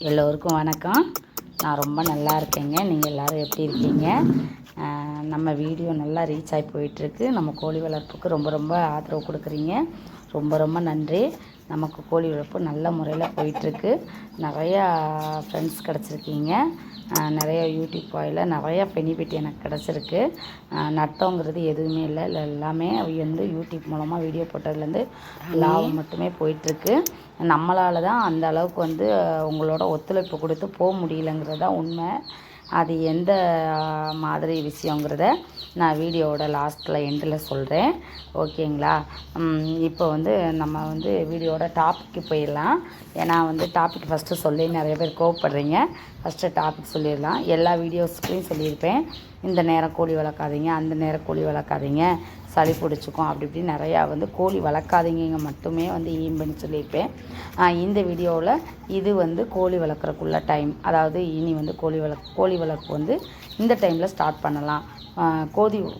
எல்லோருக்கும் வணக்கம். நான் ரொம்ப நல்லா இருக்கேங்க. நீங்கள் எல்லோரும் எப்படி இருக்கீங்க? நம்ம வீடியோ நல்லா ரீச் ஆகி போயிட்டுருக்கு. நம்ம கோழி வளர்ப்புக்கு ரொம்ப ரொம்ப ஆதரவு கொடுக்குறீங்க. ரொம்ப ரொம்ப நன்றி. நமக்கு கோழி வளர்ப்பு நல்ல முறையில் போயிட்டுருக்கு. நிறையா ஃப்ரெண்ட்ஸ் கிடச்சிருக்கீங்க. நிறைய யூடியூப் வாயில நிறையா பெனிஃபிட் எனக்கு கிடச்சிருக்கு. நட்டங்கிறது எதுவுமே இல்லை. எல்லாமே வந்து யூடியூப் மூலமாக வீடியோ போட்டதுலேருந்து லாபம் மட்டுமே போயிட்டுருக்கு. நம்மளால் தான் அந்த அளவுக்கு வந்து உங்களோட ஒத்துழைப்பு கொடுத்து போக முடியலங்கிறது தான் உண்மை. அது எந்த மாதிரி விஷயங்கிறத நான் வீடியோவோட லாஸ்ட்டில் எண்டில் சொல்கிறேன். ஓகேங்களா? இப்போ வந்து நம்ம வந்து வீடியோவோட டாபிக்கு போயிடலாம். ஏன்னா வந்து டாபிக் ஃபஸ்ட்டு சொல்லி நிறைய பேர் கோவப்படுறீங்க. ஃபஸ்ட்டு டாபிக் சொல்லிடலாம். எல்லா வீடியோஸ்லையும் சொல்லியிருப்பேன், இந்த நேரம் கோழி வளர்க்காதீங்க, அந்த நேரம் கோழி வளர்க்காதீங்க, சளி பிடிச்சிக்கும், அப்படி இப்படி நிறையா வந்து கோழி வளர்க்காதீங்க மட்டுமே வந்து ஈம் பண்ணி சொல்லியிருப்பேன். இந்த வீடியோவில் இது வந்து கோழி வளர்க்குறக்குள்ள டைம், அதாவது இனி வந்து கோழி வளர்ப்பு வந்து இந்த டைமில் ஸ்டார்ட் பண்ணலாம்.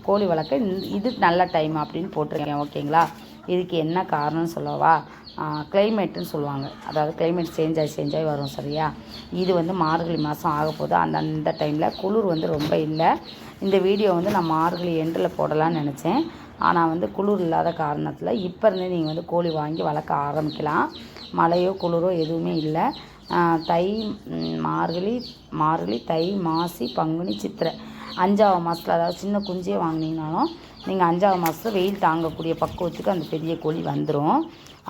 கோழி வளர்க்க இது நல்ல டைம் அப்படின்னு போட்டிருக்கேன். ஓகேங்களா? இதுக்கு என்ன காரணம்னு சொல்லவா? கிளைமேட்டுன்னு சொல்லுவாங்க. அதாவது கிளைமேட் சேஞ்ச் ஆகி வரும். சரியா? இது வந்து மார்கழி மாதம் ஆக போது. அந்த டைமில் குளிர் வந்து ரொம்ப இல்லை. இந்த வீடியோ வந்து நான் மார்கழி எண்டில் போடலான்னு நினச்சேன். ஆனால் வந்து குளிர் இல்லாத காரணத்தில் இப்போ இருந்தே நீங்கள் வந்து கோழி வாங்கி வளர்க்க ஆரம்பிக்கலாம். மழையோ குளிரோ எதுவுமே இல்லை. மார்கழி தை மாசி பங்குனி சித்திரை 5ஆவது மாதத்தில், அதாவது சின்ன குஞ்சே வாங்கினீங்கனாலும் நீங்கள் 5ஆவது மாதத்தில் வெயில் தாங்கக்கூடிய பக்குவத்துக்கு அந்த பெரிய கோழி வந்துடும்.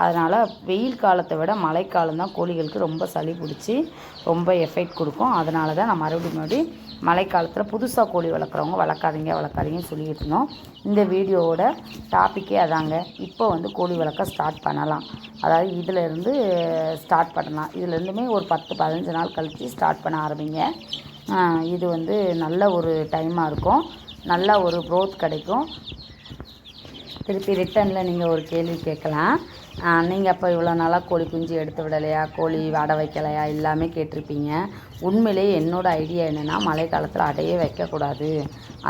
அதனால் வெயில் காலத்தை விட மழைக்காலம் தான் கோழிகளுக்கு ரொம்ப சளி பிடிச்சி ரொம்ப எஃபெக்ட் கொடுக்கும். அதனால தான் நான் மறுபடியும் மழைக்காலத்தில் புதுசாக கோழி வளர்க்குறவங்க வளர்க்காதீங்கன்னு சொல்லிக்கிட்டு இருந்தோம். இந்த வீடியோவோட டாப்பிக்கே அதாங்க. இப்போ வந்து கோழி வளர்க்க ஸ்டார்ட் பண்ணலாம். அதாவது இதிலேருந்து ஸ்டார்ட் பண்ணலாம். இதுலேருந்துமே ஒரு 10-15 நாள் கழித்து ஸ்டார்ட் பண்ண ஆரம்பிங்க. இது வந்து நல்ல ஒரு டைமாக இருக்கும். நல்ல ஒரு க்ரோத் கிடைக்கும். திருப்பி ரிட்டனில் நீங்கள் ஒரு கேள்வி கேட்கலாம். நீங்கள் அப்போ இவ்வளோ நாளாக கோழி குஞ்சு எடுத்து விடலையா, கோழி அடை வைக்கலையா, எல்லாமே கேட்டிருப்பீங்க. உண்மையிலேயே என்னோடய ஐடியா என்னென்னா, மழை காலத்தில் அடையே வைக்கக்கூடாது,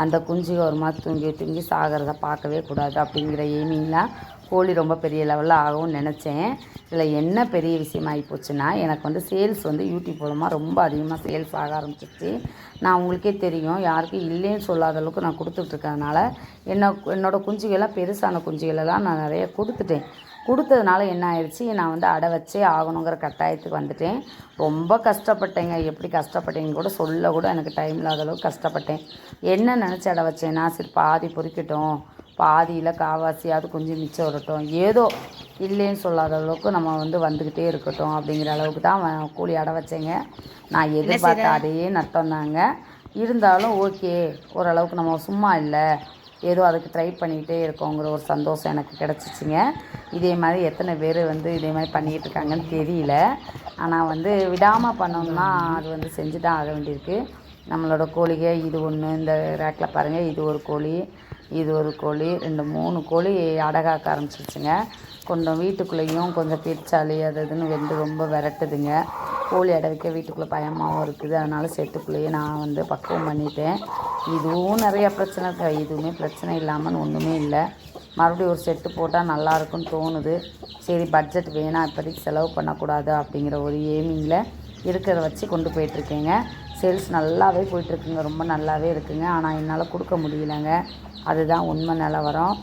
அந்த குஞ்சு ஒரு மாதிரி தூங்கி சாகிறத பார்க்கவே கூடாது அப்படிங்கிற எய்மிங்கில் கோழி ரொம்ப பெரிய லெவலில் ஆகும்னு நினச்சேன். இதில் என்ன பெரிய விஷயமாகி போச்சுன்னா, எனக்கு வந்து சேல்ஸ் வந்து யூடியூப் மூலமாக ரொம்ப அதிகமாக சேல்ஸ் ஆக ஆரம்பிச்சிருச்சு. நான் உங்களுக்கே தெரியும், யாருக்கும் இல்லைன்னு சொல்லாத அளவுக்கு நான் கொடுத்துட்ருக்கறதுனால என்னோடய குஞ்சுகள்லாம் பெருசான குஞ்சுகளெல்லாம் நான் நிறைய கொடுத்ததுனால என்ன ஆயிடுச்சு, நான் வந்து அடை வச்சே ஆகணுங்கிற கட்டாயத்துக்கு வந்துட்டேன். ரொம்ப கஷ்டப்பட்டேங்க. எப்படி கஷ்டப்பட்டேன்னு கூட சொல்ல கூட எனக்கு டைம் இல்லாத அளவுக்கு கஷ்டப்பட்டேன். என்ன நினச்சி அடை வச்சேன்னா, சரி பாதி பொறிக்கட்டும், பாதியில் காவாசியாவது கொஞ்சம் மிச்சம் வரட்டும், ஏதோ இல்லைன்னு சொல்லாத அளவுக்கு நம்ம வந்து வந்துக்கிட்டே இருக்கட்டும் அப்படிங்கிற அளவுக்கு தான் கோழி அடை வச்சேங்க. நான் எதிர்பார்த்த அடையே நட்டம் தாங்க. இருந்தாலும் ஓகே, ஓரளவுக்கு நம்ம சும்மா இல்லை, ஏதோ அதுக்கு ட்ரை பண்ணிக்கிட்டே இருக்கோங்கிற ஒரு சந்தோஷம் எனக்கு கிடச்சிச்சிங்க. இதே மாதிரி எத்தனை பேர் வந்து இதே மாதிரி பண்ணிக்கிட்டு இருக்காங்கன்னு தெரியல. ஆனால் வந்து விடாமல் பண்ணோம்னா அது வந்து செஞ்சு தான் ஆக வேண்டியிருக்கு. நம்மளோட கோழிக இது ஒன்று, இந்த ரேக்கில் பாருங்கள், இது ஒரு கோழி, இது ஒரு கோழி, 2-3 கோழி அடகாக்க ஆரம்பிச்சிருச்சுங்க. கொஞ்சம் வீட்டுக்குள்ளேயும் கொஞ்சம் பெருச்சாளி அது இதுன்னு வந்து ரொம்ப விரட்டுதுங்க. கோழி அடை வைக்க வீட்டுக்குள்ளே பயமாகவும் இருக்குது. அதனால் செட்டுக்குள்ளேயே நான் வந்து பக்குவம் பண்ணிட்டேன். இதுவும் நிறையா பிரச்சனை இருக்குது. இதுவுமே பிரச்சனை இல்லாமல் ஒன்றுமே இல்லை. மறுபடியும் ஒரு செட்டு போட்டால் நல்லாயிருக்குன்னு தோணுது. சரி, பட்ஜெட் வேணாம், இப்போதைக்கு செலவு பண்ணக்கூடாது அப்படிங்கிற ஒரு எய்மிங்கில் இருக்கிறத வச்சு கொண்டு போயிட்டுருக்கேங்க. சேல்ஸ் நல்லாவே போயிட்டுருக்குங்க, ரொம்ப நல்லாவே இருக்குங்க. ஆனால் என்னால் கொடுக்க முடியலைங்க. அதுதான் உண்மை நிலவரம்.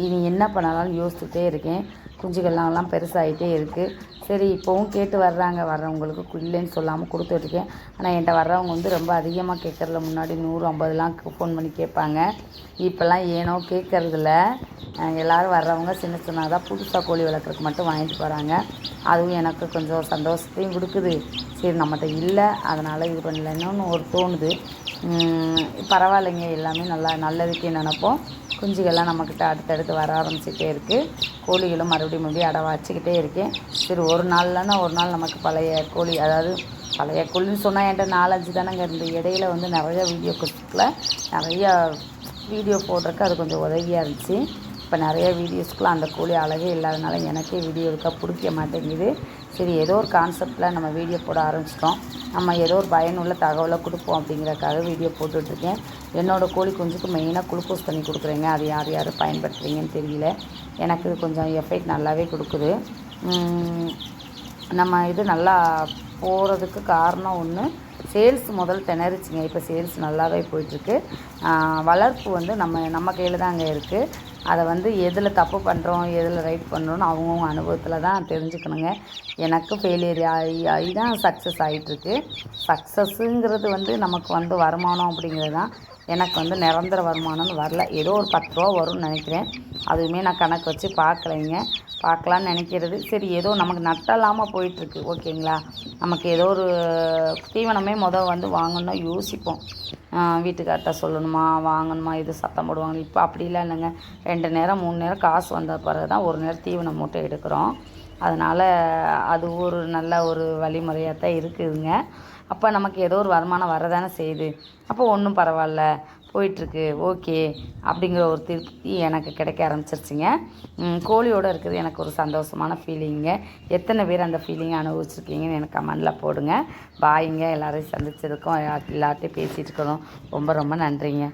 இனி என்ன பண்ணலாம்னு யோசிச்சுட்டே இருக்கேன். குஞ்சுகள்லாம் பெருசாகிட்டே இருக்குது. சரி, இப்போவும் கேட்டு வர்றவங்களுக்கு இல்லைன்னு சொல்லாமல் கொடுத்துட்ருக்கேன். ஆனால் என்கிட்ட வர்றவங்க வந்து ரொம்ப அதிகமாக கேட்குறதுல, முன்னாடி 100-50லாம் ஃபோன் பண்ணி கேட்பாங்க. இப்போல்லாம் ஏனோ கேட்குறதில்ல. எல்லோரும் வர்றவங்க சின்னதாக புதுசாக கோழி வளர்க்குறதுக்கு மட்டும் வாங்கிட்டு போகிறாங்க. அதுவும் எனக்கு கொஞ்சம் சந்தோஷத்தையும் கொடுக்குது. சரி, நம்மகிட்ட இல்லை, அதனால் இது பண்ணலன்னு ஒரு தோணுது. பரவாயில்லைங்க, எல்லாமே நல்லதுக்கே நினப்போம். குஞ்சுகள்லாம் நம்மக்கிட்ட அடுத்தடுத்து வர ஆரம்பிச்சிட்டே இருக்குது. கோழிகளும் மறுபடியும் அடை வச்சுக்கிட்டே இருக்கேன். சரி, ஒரு நாள் நமக்கு பழைய கோழி, அதாவது பழைய கோழின்னு சொன்னால் என்கிட்ட 4-5 தானேங்க இருந்து, இடையில வந்து நிறையா வீடியோ போடுறதுக்கு அது கொஞ்சம் உதவியாக இருந்துச்சு. இப்போ நிறைய வீடியோஸ்க்குலாம் அந்த கோழி அழகே இல்லாதனால எனக்கே வீடியோ எடுக்க பிடிக்க மாட்டேங்குது. சரி, ஏதோ ஒரு கான்செப்டில் நம்ம வீடியோ போட ஆரம்பிச்சிட்டோம். நம்ம ஏதோ ஒரு பயனுள்ள தகவலை கொடுப்போம் அப்படிங்கிறக்காக வீடியோ போட்டுட்ருக்கேன். என்னோடய கோழி குஞ்சுக்கு மெயினாக குளுக்கோஸ் தண்ணி கொடுக்குறேங்க. அது யார் பயன்படுத்துகிறீங்கன்னு தெரியல. எனக்கு கொஞ்சம் எஃபெக்ட் நல்லாவே கொடுக்குது. நம்ம இது நல்லா போகிறதுக்கு காரணம் ஒன்று, சேல்ஸ் முதல் திணறிச்சிங்க. இப்போ சேல்ஸ் நல்லாவே போயிட்டுருக்கு. வளர்ப்பு வந்து நம்ம கையில் தான் அங்கே இருக்குது. அதை வந்து எதில் தப்பு பண்ணுறோம், எதில் ரைட் பண்ணுறோன்னு அவங்கவுங்க அனுபவத்தில் தான் தெரிஞ்சுக்கணுங்க. எனக்கு ஃபெயிலியர் ஆகி தான் சக்ஸஸ் ஆகிட்டுருக்கு. சக்ஸஸ்ஸுங்கிறது வந்து நமக்கு வந்து வருமானம் அப்படிங்கிறது தான். எனக்கு வந்து நிரந்தர வருமானம்னு வரல. ஏதோ ஒரு 10 ரூபா வரும்னு நினைக்கிறேன். அதுவுமே நான் கணக்கு வச்சு பார்க்கலைங்க. பார்க்கலான்னு நினைக்கிறது. சரி, ஏதோ நமக்கு நட்டலாமல் போயிட்டுருக்கு. ஓகேங்களா? நமக்கு ஏதோ ஒரு தீவனமே வந்து வாங்கணும்னா யோசிப்போம். வீட்டுக்கார்ட்ட சொல்லணுமா, வாங்கணுமா, இது சத்தம் போடுவாங்க. இப்போ அப்படிலாம் இல்லைங்க. 2 நேரம் 3 நேரம் காசு வந்த பிறகு தான் ஒரு நேரம் தீவனம் மூட்டை எடுக்கிறோம். அதனால் அது ஒரு நல்ல ஒரு வழிமுறையாக தான் இருக்குதுங்க. அப்போ நமக்கு ஏதோ ஒரு வருமானம் வரதானே செய்யுது. அப்போ ஒன்றும் பரவாயில்ல, போயிட்டுருக்கு, ஓகே அப்படிங்கிற ஒரு திருப்தி எனக்கு கிடைக்க ஆரம்பிச்சிருச்சுங்க. கோழியோடு இருக்கிறது எனக்கு ஒரு சந்தோஷமான ஃபீலிங்க. எத்தனை பேர் அந்த ஃபீலிங்கை அனுபவிச்சிருக்கீங்கன்னு எனக்கு கமெண்டில் போடுங்க. பாய்ங்க. எல்லோரையும் சந்திச்சதுக்கும் எல்லார்ட்டையும் பேசிகிட்டு இருக்கிறோம். ரொம்ப ரொம்ப நன்றிங்க.